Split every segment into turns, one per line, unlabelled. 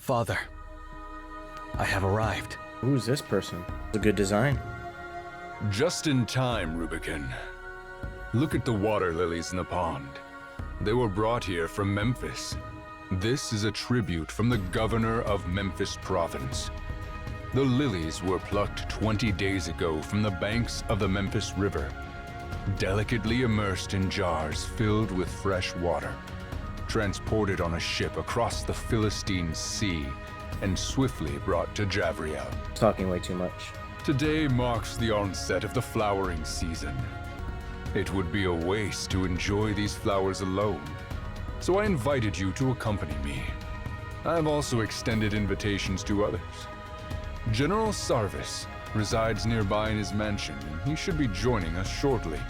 Father, I have arrived.
Who's this person? It's a good design.
Just in time, Rubicon. Look at the water lilies in the pond. They were brought here from Memphis. This is a tribute from the governor of Memphis Province. The lilies were plucked 20 days ago from the banks of the Memphis River, delicately immersed in jars filled with fresh water, transported on a ship across the Philistine Sea, and swiftly brought to Javriel.
Talking way too much.
Today marks the onset of the flowering season. It would be a waste to enjoy these flowers alone, so I invited you to accompany me. I have also extended invitations to others. General Sarvis resides nearby in his mansion, and he should be joining us shortly.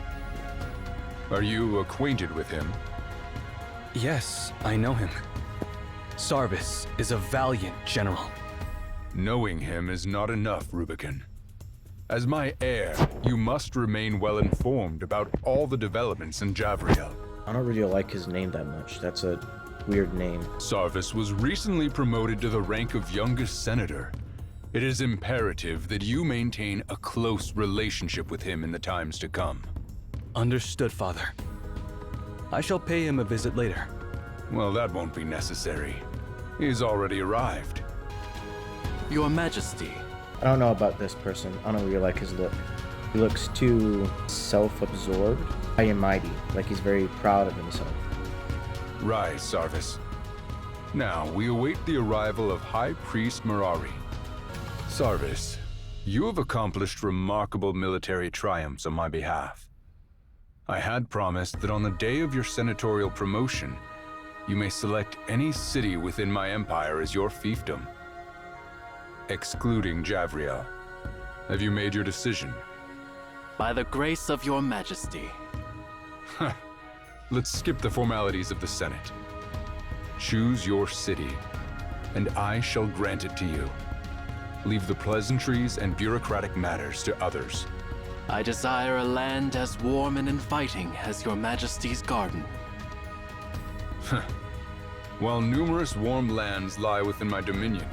Are you acquainted with him?
Yes, I know him. Sarvis is a valiant general.
Knowing him is not enough, Rubicon. As my heir, you must remain well informed about all the developments in Javriel.
I don't really like his name that much. That's a weird name.
Sarvis was recently promoted to the rank of youngest senator. It is imperative that you maintain a close relationship with him in the times to come.
Understood, Father. I shall pay him a visit later.
Well, that won't be necessary. He's already arrived.
Your Majesty.
I don't know about this person. I don't really like his look. He looks too self-absorbed, high and mighty, like he's very proud of himself.
Rise, Sarvis. Now, we await the arrival of High Priest Mirari. Sarvis, you have accomplished remarkable military triumphs on my behalf. I had promised that on the day of your senatorial promotion, you may select any city within my empire as your fiefdom, excluding Javriel. Have you made your decision?
By the grace of your Majesty.
Let's skip the formalities of the Senate. Choose your city, and I shall grant it to you. Leave the pleasantries and bureaucratic matters to others.
I desire a land as warm and inviting as your Majesty's garden.
While numerous warm lands lie within my dominion,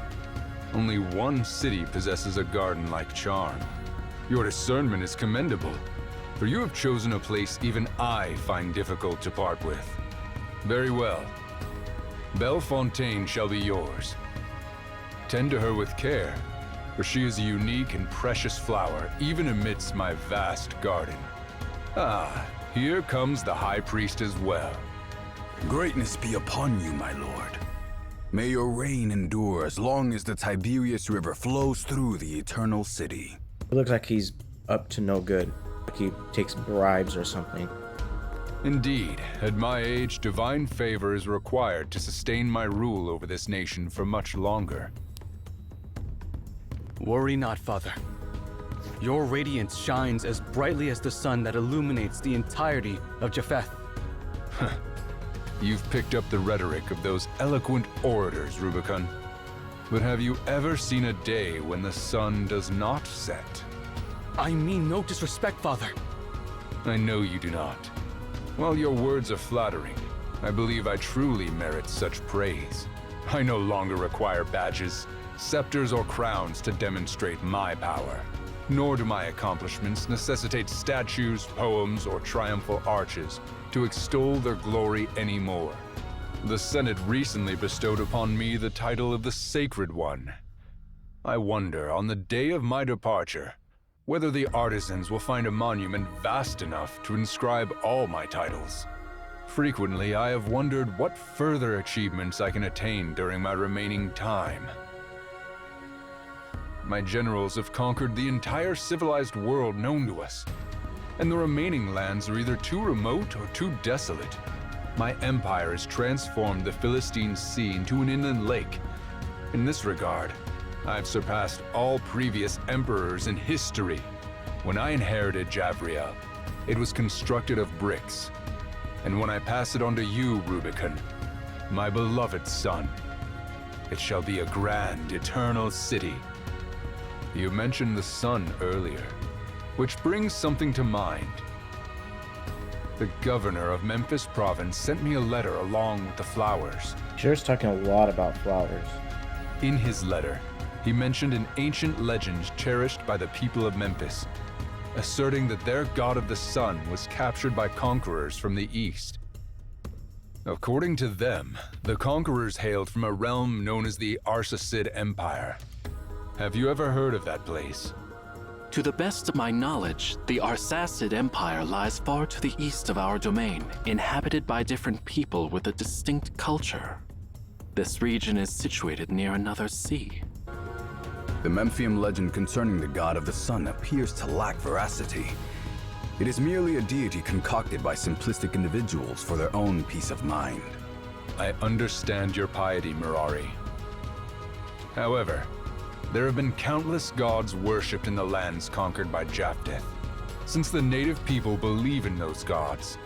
only one city possesses a garden-like charm. Your discernment is commendable, for you have chosen a place even I find difficult to part with. Very well. Bellefontaine shall be yours. Tend to her with care, for she is a unique and precious flower, even amidst my vast garden. Ah, here comes the High Priest as well.
Greatness be upon you, my lord. May your reign endure as long as the Tiberius River flows through the Eternal City.
It looks like he's up to no good. Like he takes bribes or something.
Indeed, at my age, divine favor is required to sustain my rule over this nation for much longer.
Worry not, Father. Your radiance shines as brightly as the sun that illuminates the entirety of Japheth.
You've picked up the rhetoric of those eloquent orators, Rubicon. But have you ever seen a day when the sun does not set?
I mean no disrespect, Father.
I know you do not. While your words are flattering, I believe I truly merit such praise. I no longer require badges, scepters, or crowns to demonstrate my power. Nor do my accomplishments necessitate statues, poems, or triumphal arches to extol their glory anymore. The Senate recently bestowed upon me the title of the Sacred One. I wonder, on the day of my departure, whether the artisans will find a monument vast enough to inscribe all my titles. Frequently, I have wondered what further achievements I can attain during my remaining time. My generals have conquered the entire civilized world known to us, and the remaining lands are either too remote or too desolate. My empire has transformed the Philistine Sea into an inland lake. In this regard, I've surpassed all previous emperors in history. When I inherited Javriel, it was constructed of bricks. And when I pass it on to you, Rubicon, my beloved son, it shall be a grand, eternal city. You mentioned the sun earlier, which brings something to mind. The governor of Memphis Province sent me a letter along with the flowers.
Sure is talking a lot about flowers.
In his letter, he mentioned an ancient legend cherished by the people of Memphis, asserting that their god of the sun was captured by conquerors from the east. According to them, the conquerors hailed from a realm known as the Arsacid Empire. Have you ever heard of that place?
To the best of my knowledge, the Arsacid Empire lies far to the east of our domain, inhabited by different people with a distinct culture. This region is situated near another sea.
The Memphian legend concerning the god of the sun appears to lack veracity. It is merely a deity concocted by simplistic individuals for their own peace of mind.
I understand your piety, Mirari. However, there have been countless gods worshipped in the lands conquered by Japheth. Since the native people believe in those gods,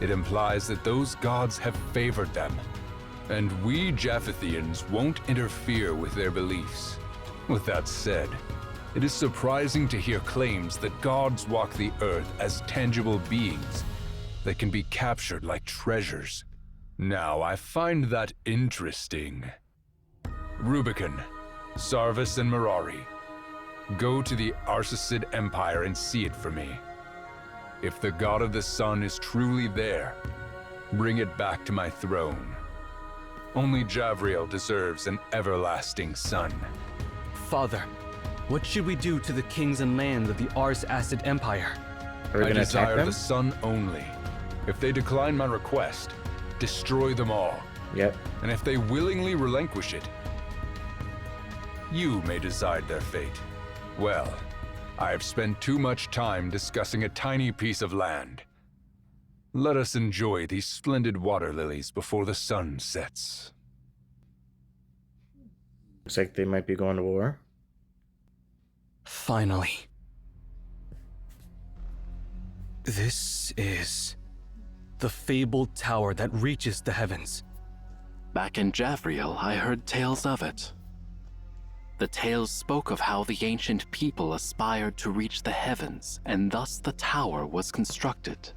it implies that those gods have favored them, and we Japhethians won't interfere with their beliefs. With that said, it is surprising to hear claims that gods walk the earth as tangible beings that can be captured like treasures. Now, I find that interesting. Rubicon, Sarvis, and Mirari, go to the Arsacid Empire and see it for me. If the god of the sun is truly there, bring it back to my throne. Only Javriel deserves an everlasting son.
Father, what should we do to the kings and lands of the Ars Acid Empire?
Are we
I
gonna attack
desire
them?
the sun only. If they decline my request, destroy them all.
Yep.
And if they willingly relinquish it, you may decide their fate. Well, I have spent too much time discussing a tiny piece of land. Let us enjoy these splendid water lilies before the sun sets.
Looks like they might be going to war.
Finally. This is the fabled tower that reaches the heavens.
Back in Javriel, I heard tales of it. The tales spoke of how the ancient people aspired to reach the heavens, and thus the tower was constructed.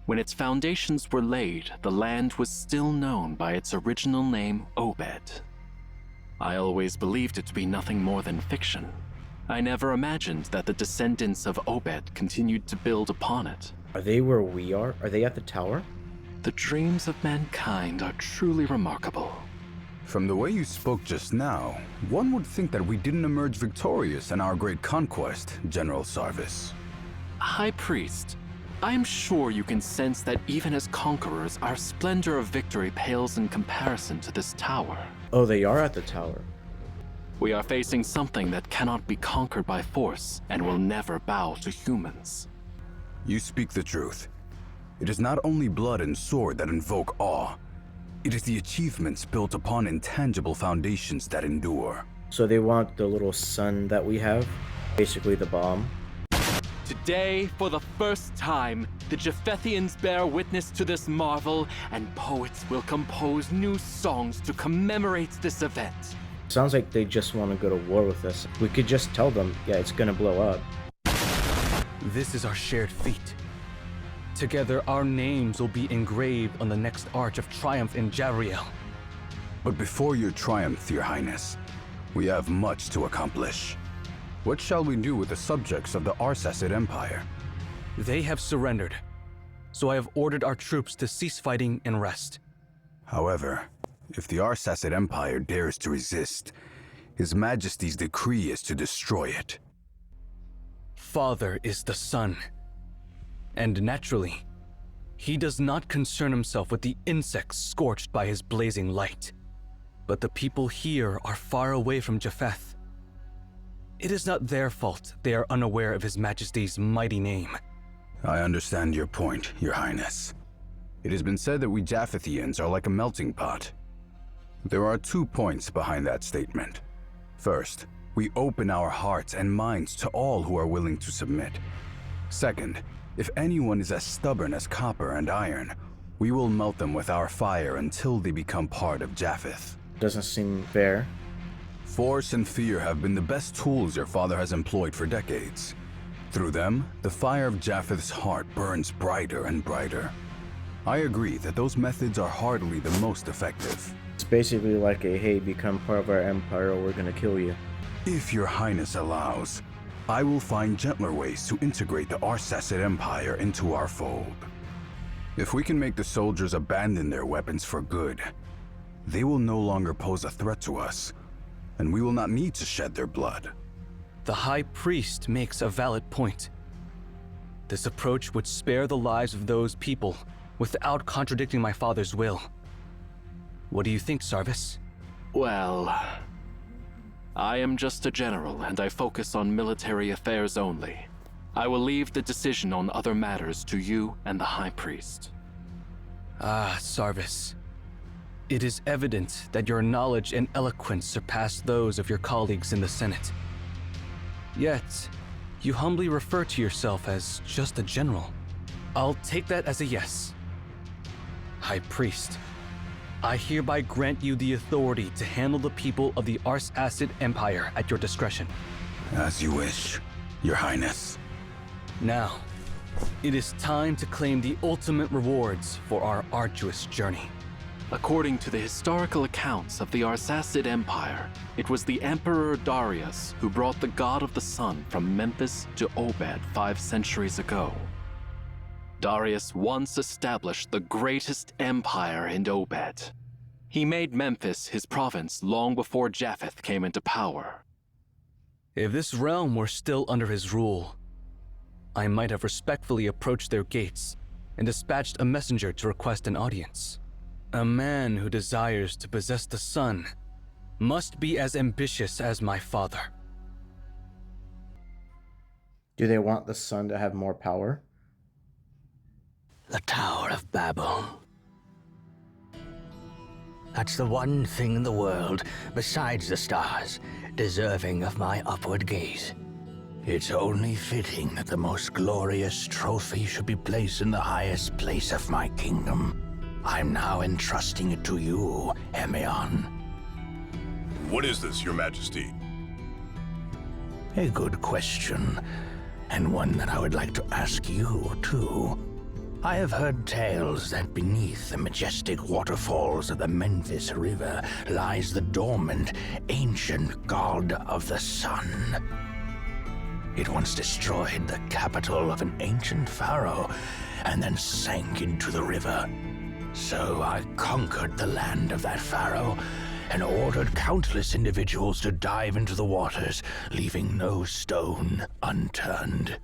When its foundations were laid, the land was still known by its original name, Obed. I always believed it to be nothing more than fiction. I never imagined that the descendants of Obed continued to build upon it.
Are they where we are? Are they at the tower?
The dreams of mankind are truly remarkable.
From the way you spoke just now, one would think that we didn't emerge victorious in our great conquest, General Sarvis.
High Priest, I am sure you can sense that even as conquerors, our splendor of victory pales in comparison to this tower.
Oh, they are at the tower.
We are facing something that cannot be conquered by force and will never bow to humans.
You speak the truth. It is not only blood and sword that invoke awe. It is the achievements built upon intangible foundations that endure.
So they want the little sun that we have, basically the bomb.
Today, for the first time, the Japhethians bear witness to this marvel, and poets will compose new songs to commemorate this event.
Sounds like they just want to go to war with us. We could just tell them, yeah, it's gonna blow up.
This is our shared feat. Together, our names will be engraved on the next arch of triumph in Javriel.
But before your triumph, Your Highness, we have much to accomplish. What shall we do with the subjects of the Arsacid Empire?
They have surrendered, so I have ordered our troops to cease fighting and rest.
However, if the Arsacid Empire dares to resist, His Majesty's decree is to destroy it.
Father is the sun. And naturally, he does not concern himself with the insects scorched by his blazing light. But the people here are far away from Japheth. It is not their fault they are unaware of His Majesty's mighty name.
I understand your point, Your Highness. It has been said that we Japhethians are like a melting pot. There are 2 points behind that statement. First, we open our hearts and minds to all who are willing to submit. Second, if anyone is as stubborn as copper and iron, we will melt them with our fire until they become part of Japheth.
Doesn't seem fair.
Force and fear have been the best tools your father has employed for decades. Through them, the fire of Japheth's heart burns brighter and brighter. I agree that those methods are hardly the most effective.
It's basically like a, hey, become part of our empire or we're gonna kill you.
If your highness allows, I will find gentler ways to integrate the Arsacid Empire into our fold. If we can make the soldiers abandon their weapons for good, they will no longer pose a threat to us, and we will not need to shed their blood.
The High Priest makes a valid point. This approach would spare the lives of those people without contradicting my father's will. What do you think, Sarvis?
Well, I am just a general, and I focus on military affairs only. I will leave the decision on other matters to you and the High Priest.
Ah, Sarvis. It is evident that your knowledge and eloquence surpass those of your colleagues in the Senate. Yet, you humbly refer to yourself as just a general. I'll take that as a yes. High Priest, I hereby grant you the authority to handle the people of the Arsacid Empire at your discretion.
As you wish, your highness.
Now, it is time to claim the ultimate rewards for our arduous journey.
According to the historical accounts of the Arsacid Empire, it was the Emperor Darius who brought the God of the Sun from Memphis to Obed 5 centuries ago. Darius once established the greatest empire in Obed. He made Memphis his province long before Japheth came into power.
If this realm were still under his rule, I might have respectfully approached their gates and dispatched a messenger to request an audience. A man who desires to possess the sun must be as ambitious as my father.
Do they want the sun to have more power?
The Tower of Babel. That's the one thing in the world, besides the stars, deserving of my upward gaze. It's only fitting that the most glorious trophy should be placed in the highest place of my kingdom. I'm now entrusting it to you, Emeon.
What is this, Your Majesty?
A good question, and one that I would like to ask you, too. I have heard tales that beneath the majestic waterfalls of the Memphis River lies the dormant, ancient god of the sun. It once destroyed the capital of an ancient pharaoh and then sank into the river. So I conquered the land of that pharaoh and ordered countless individuals to dive into the waters, leaving no stone unturned.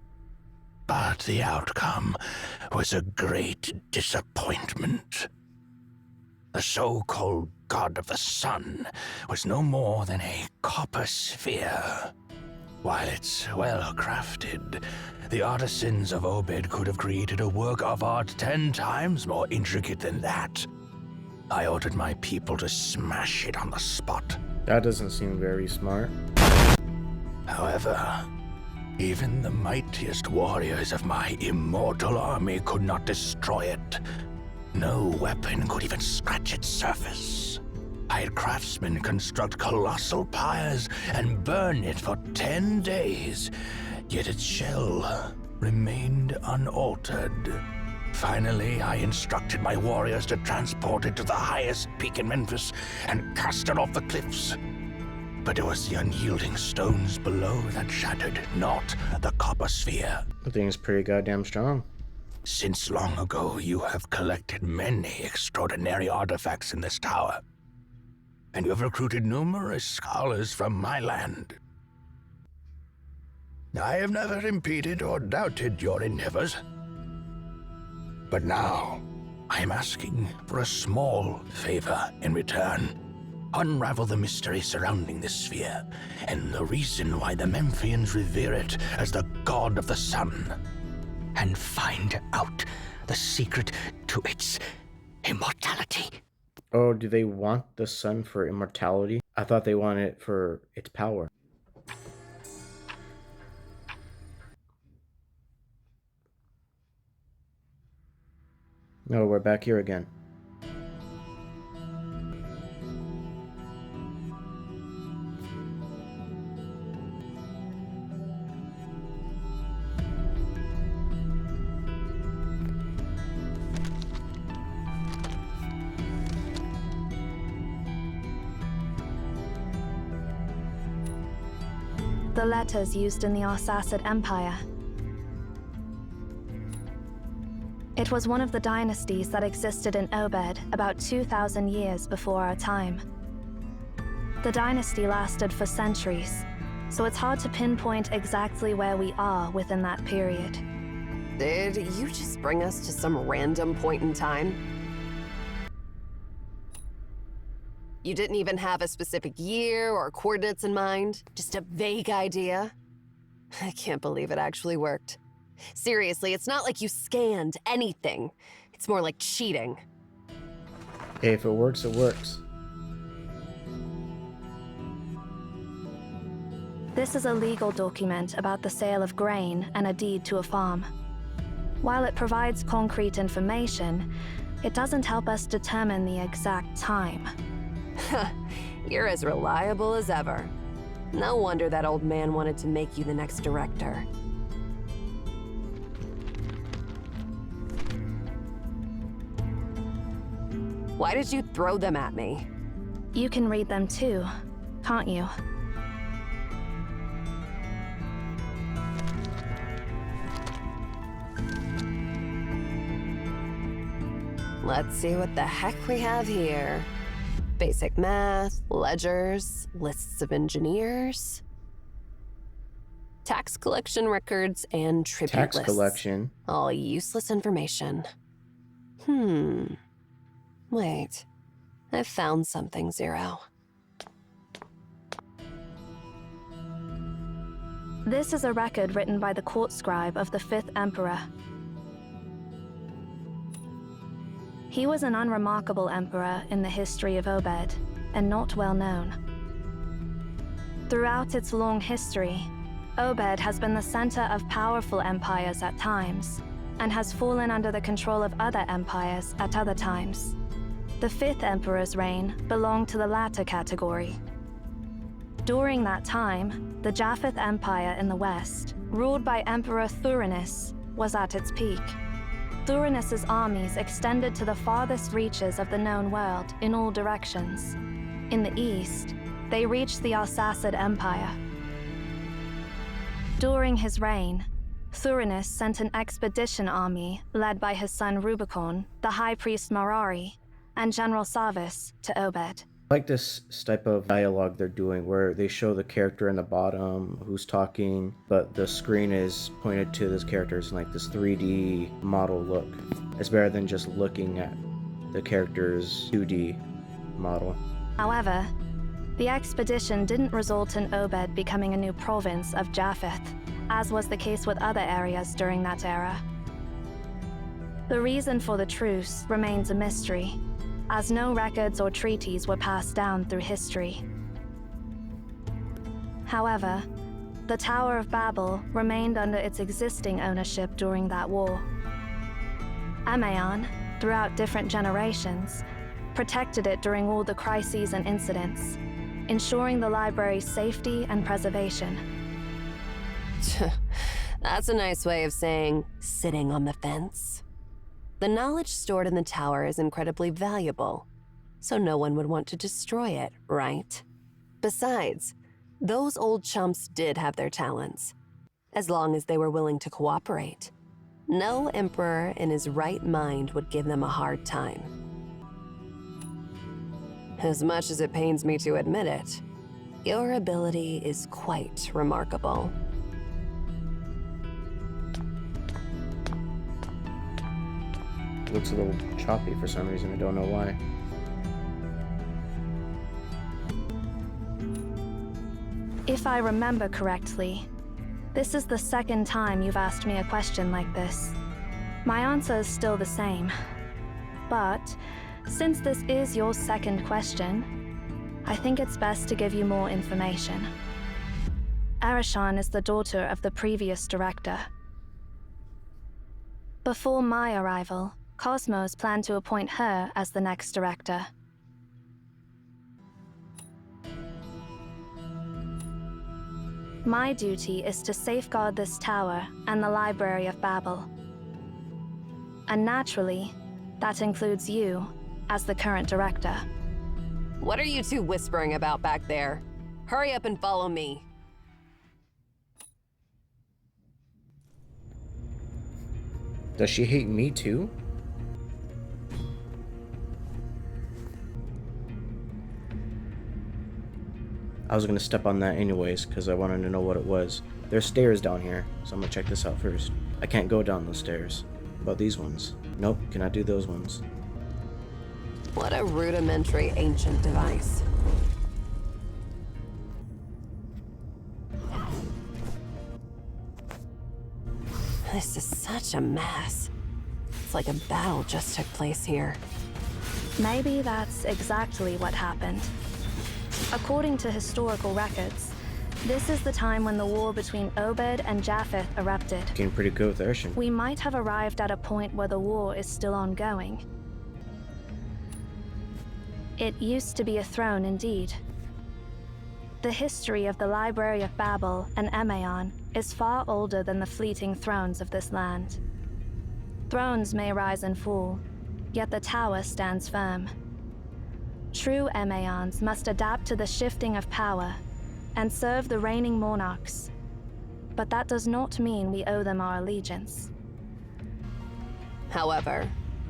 But the outcome was a great disappointment. The so-called god of the sun was no more than a copper sphere. While it's well crafted, the artisans of Obed could have created a work of art 10 times more intricate than that. I ordered my people to smash it on the spot.
That doesn't seem very smart.
However, even the mightiest warriors of my immortal army could not destroy it. No weapon could even scratch its surface. I had craftsmen construct colossal pyres and burn it for 10 days, yet its shell remained unaltered. Finally, I instructed my warriors to transport it to the highest peak in Memphis and cast it off the cliffs. But it was the unyielding stones below that shattered, not the copper sphere.
The thing is pretty goddamn strong.
Since long ago, you have collected many extraordinary artifacts in this tower, and you have recruited numerous scholars from my land. I have never impeded or doubted your endeavors. But now, I am asking for a small favor in return. Unravel the mystery surrounding this sphere, and the reason why the Memphians revere it as the god of the sun. And find out the secret to its immortality.
Oh, do they want the sun for immortality? I thought they wanted it for its power. No, we're back here again.
the letters used in the Arsacid Empire. It was one of the dynasties that existed in Obed about 2,000 years before our time. The dynasty lasted for centuries, so it's hard to pinpoint exactly where we are within that period.
Did you just bring us to some random point in time? You didn't even have a specific year or coordinates in mind? Just a vague idea? I can't believe it actually worked. Seriously, it's not like you scanned anything. It's more like cheating.
Hey, if it works, it works.
This is a legal document about the sale of grain and a deed to a farm. While it provides concrete information, it doesn't help us determine the exact time.
You're as reliable as ever. No wonder that old man wanted to make you the next director. Why did you throw them at me?
You can read them too, can't you?
Let's see what the heck we have here. Basic math, ledgers, lists of engineers, tax collection records, and tribute
Tax
lists.
collection.
All useless information. Wait. I found something, Zero.
This is a record written by the court scribe of the 5th Emperor. He was an unremarkable emperor in the history of Obed, and not well known. Throughout its long history, Obed has been the center of powerful empires at times, and has fallen under the control of other empires at other times. The 5th Emperor's reign belonged to the latter category. During that time, the Japheth Empire in the west, ruled by Emperor Thurinus, was at its peak. Thurinus' armies extended to the farthest reaches of the known world in all directions. In the east, they reached the Arsacid Empire. During his reign, Thurinus sent an expedition army led by his son Rubicon, the High Priest Marari, and General Sarvis to Obed.
I like this type of dialogue they're doing where they show the character in the bottom who's talking, but the screen is pointed to this character's like this 3D model look. It's better than just looking at the character's 2D model.
However, the expedition didn't result in Obed becoming a new province of Japheth, as was the case with other areas during that era. The reason for the truce remains a mystery, as no records or treaties were passed down through history. However, the Tower of Babel remained under its existing ownership during that war. Amaon, throughout different generations, protected it during all the crises and incidents, ensuring the library's safety and preservation.
That's a nice way of saying sitting on the fence. The knowledge stored in the tower is incredibly valuable, so no one would want to destroy it, right? Besides, those old chumps did have their talents, as long as they were willing to cooperate. No emperor in his right mind would give them a hard time. As much as it pains me to admit it, your ability is quite remarkable.
Looks a little choppy for some reason, I don't know why.
If I remember correctly, this is the second time you've asked me a question like this. My answer is still the same. But, since this is your second question, I think it's best to give you more information. Arishan is the daughter of the previous director. Before my arrival, Cosmos planned to appoint her as the next director. My duty is to safeguard this tower and the Library of Babel. And naturally, that includes you as the current director.
What are you two whispering about back there? Hurry up and follow me.
Does she hate me too? I was gonna step on that anyways because I wanted to know what it was. There's stairs down here, so I'm gonna check this out first. I can't go down those stairs. What about these ones? Nope, cannot do those ones.
What a rudimentary ancient device. This is such a mess. It's like a battle just took place here.
Maybe that's exactly what happened. According to historical records, this is the time when the war between Obed and Japheth erupted.
Getting pretty good with Urshan.
We might have arrived at a point where the war is still ongoing. It used to be a throne indeed. The history of the Library of Babel and Emaon is far older than the fleeting thrones of this land. Thrones may rise and fall, yet the tower stands firm. True Emaons must adapt to the shifting of power and serve the reigning monarchs. But that does not mean we owe them our allegiance.
However,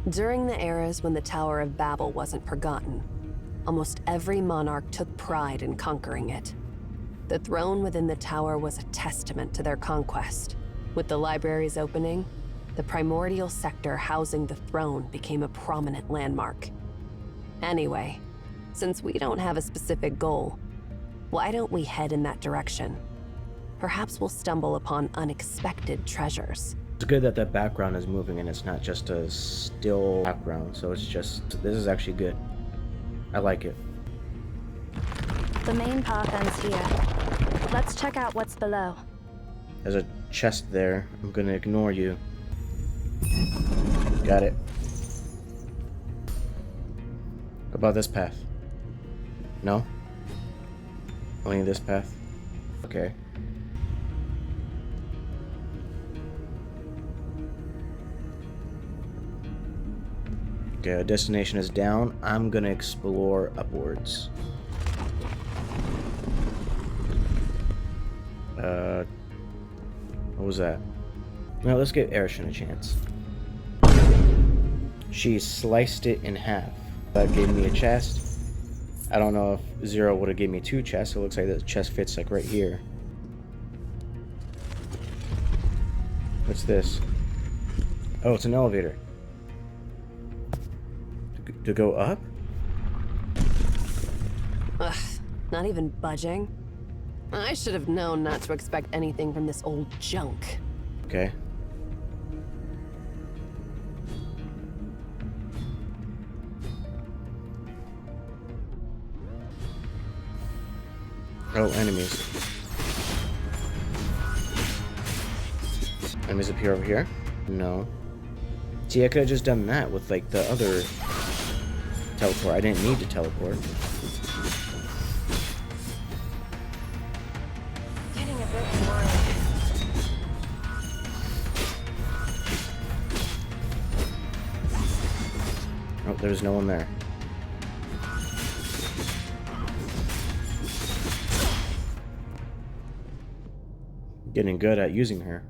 during the eras when the Tower of Babel wasn't forgotten, almost every monarch took pride in conquering it. The throne within the tower was a testament to their conquest. With the library's opening, the primordial sector housing the throne became a prominent landmark. Anyway, since we don't have a specific goal, why don't we head in that direction? Perhaps we'll stumble upon unexpected treasures.
It's good that the background is moving and it's not just a still background, so it's just, this is actually good. I like it.
The main path ends here. Let's check out what's below.
There's a chest there. I'm gonna ignore you. Got it. What about this path? No? Only this path? Okay. Okay, our destination is down. I'm gonna explore upwards. What was that? Now let's give Urshan a chance. She sliced it in half. That gave me a chest. I don't know if Zero would have gave me 2 chests. It looks like the chest fits like right here. What's this? Oh, it's an elevator. To go up?
Ugh, not even budging. I should have known not to expect anything from this old junk.
Okay. Oh, enemies. Enemies appear over here? No. See, I could have just done that with, like, the other teleport. I didn't need to teleport.
Getting a bit boring.
Oh, there's no one there. Getting good at using her.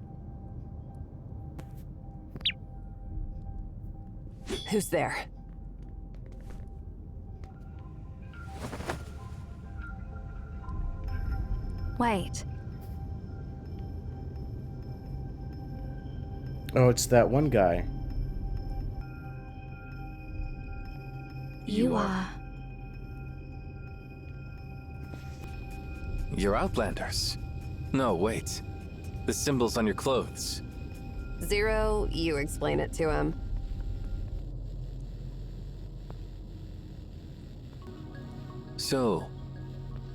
Who's there?
Wait,
Oh, it's that one guy.
you are...
You're Outlanders. No, wait. The symbols on your clothes.
Zero, you explain it to him.
So,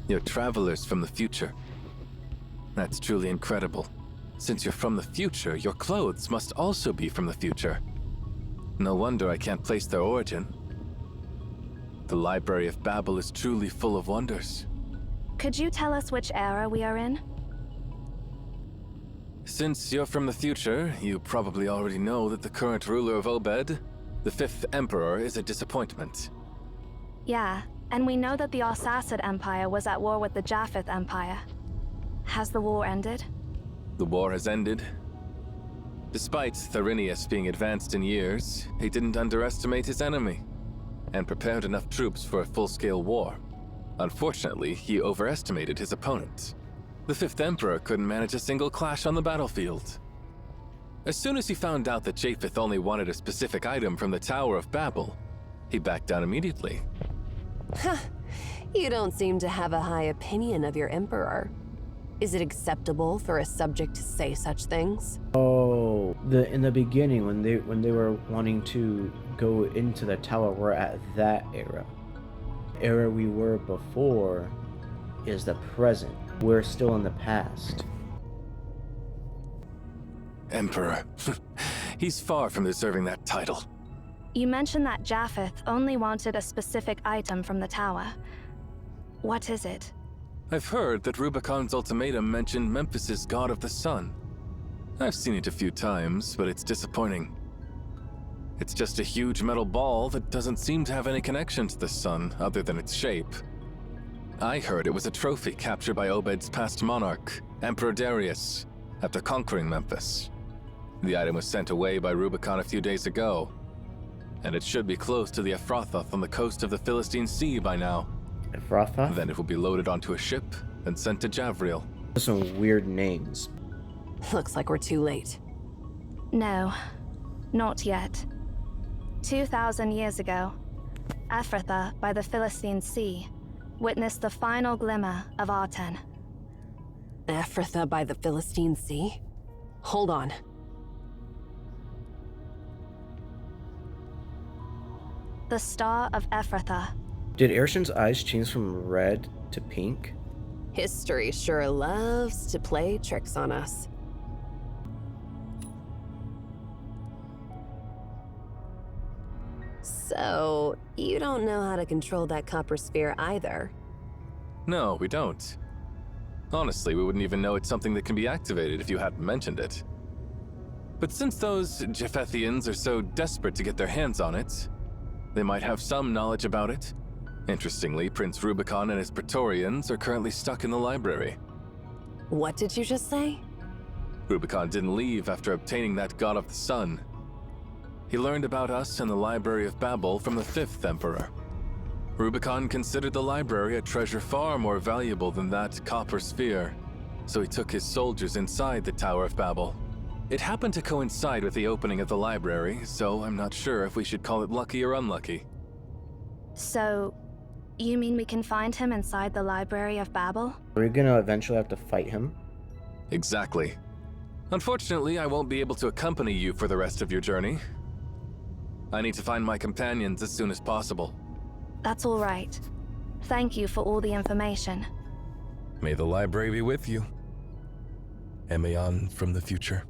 you're travelers from the future. That's truly incredible. Since you're from the future, your clothes must also be from the future. No wonder I can't place their origin. The Library of Babel is truly full of wonders.
Could you tell us which era we are in?
Since you're from the future, you probably already know that the current ruler of Obed, the 5th Emperor, is a disappointment.
Yeah, and we know that the Arsacid Empire was at war with the Japheth Empire. Has the war ended?
The war has ended. Despite Tharinius being advanced in years, he didn't underestimate his enemy, and prepared enough troops for a full-scale war. Unfortunately, he overestimated his opponent. The Fifth Emperor couldn't manage a single clash on the battlefield. As soon as he found out that Japheth only wanted a specific item from the Tower of Babel, he backed down immediately.
You don't seem to have a high opinion of your emperor. Is it acceptable for a subject to say such things?
Oh, in the beginning when they were wanting to go into the tower, we're at that era. Era we were before is the present. We're still in the past.
Emperor. He's far from deserving that title.
You mentioned that Japheth only wanted a specific item from the tower. What is it?
I've heard that Rubicon's ultimatum mentioned Memphis's god of the sun. I've seen it a few times, but it's disappointing. It's just a huge metal ball that doesn't seem to have any connection to the sun other than its shape. I heard it was a trophy captured by Obed's past monarch, Emperor Darius, after conquering Memphis. The item was sent away by Rubicon a few days ago, and it should be close to the Ephrathoth on the coast of the Philistine Sea by now.
Ephrathoth?
Then it will be loaded onto a ship and sent to Javriel.
Those are some weird names.
Looks like we're too late.
No, not yet. 2,000 years ago, Ephrathah by the Philistine Sea witnessed the final glimmer of Arten.
Ephrathah by the Philistine Sea? Hold on.
The Star of Ephrathah.
Did Aerson's eyes change from red to pink?
History sure loves to play tricks on us. So, you don't know how to control that copper sphere either.
No, we don't. Honestly, we wouldn't even know it's something that can be activated if you hadn't mentioned it. But since those Japhethians are so desperate to get their hands on it, they might have some knowledge about it. Interestingly, Prince Rubicon and his Praetorians are currently stuck in the library.
What did you just say?
Rubicon didn't leave after obtaining that God of the Sun. He learned about us in the Library of Babel from the Fifth Emperor. Rubicon considered the library a treasure far more valuable than that copper sphere, so he took his soldiers inside the Tower of Babel. It happened to coincide with the opening of the library, so I'm not sure if we should call it lucky or unlucky.
So, you mean we can find him inside the Library of Babel?
Are we gonna eventually have to fight him?
Exactly. Unfortunately, I won't be able to accompany you for the rest of your journey. I need to find my companions as soon as possible.
That's all right. Thank you for all the information.
May the library be with you. Emeon from the future.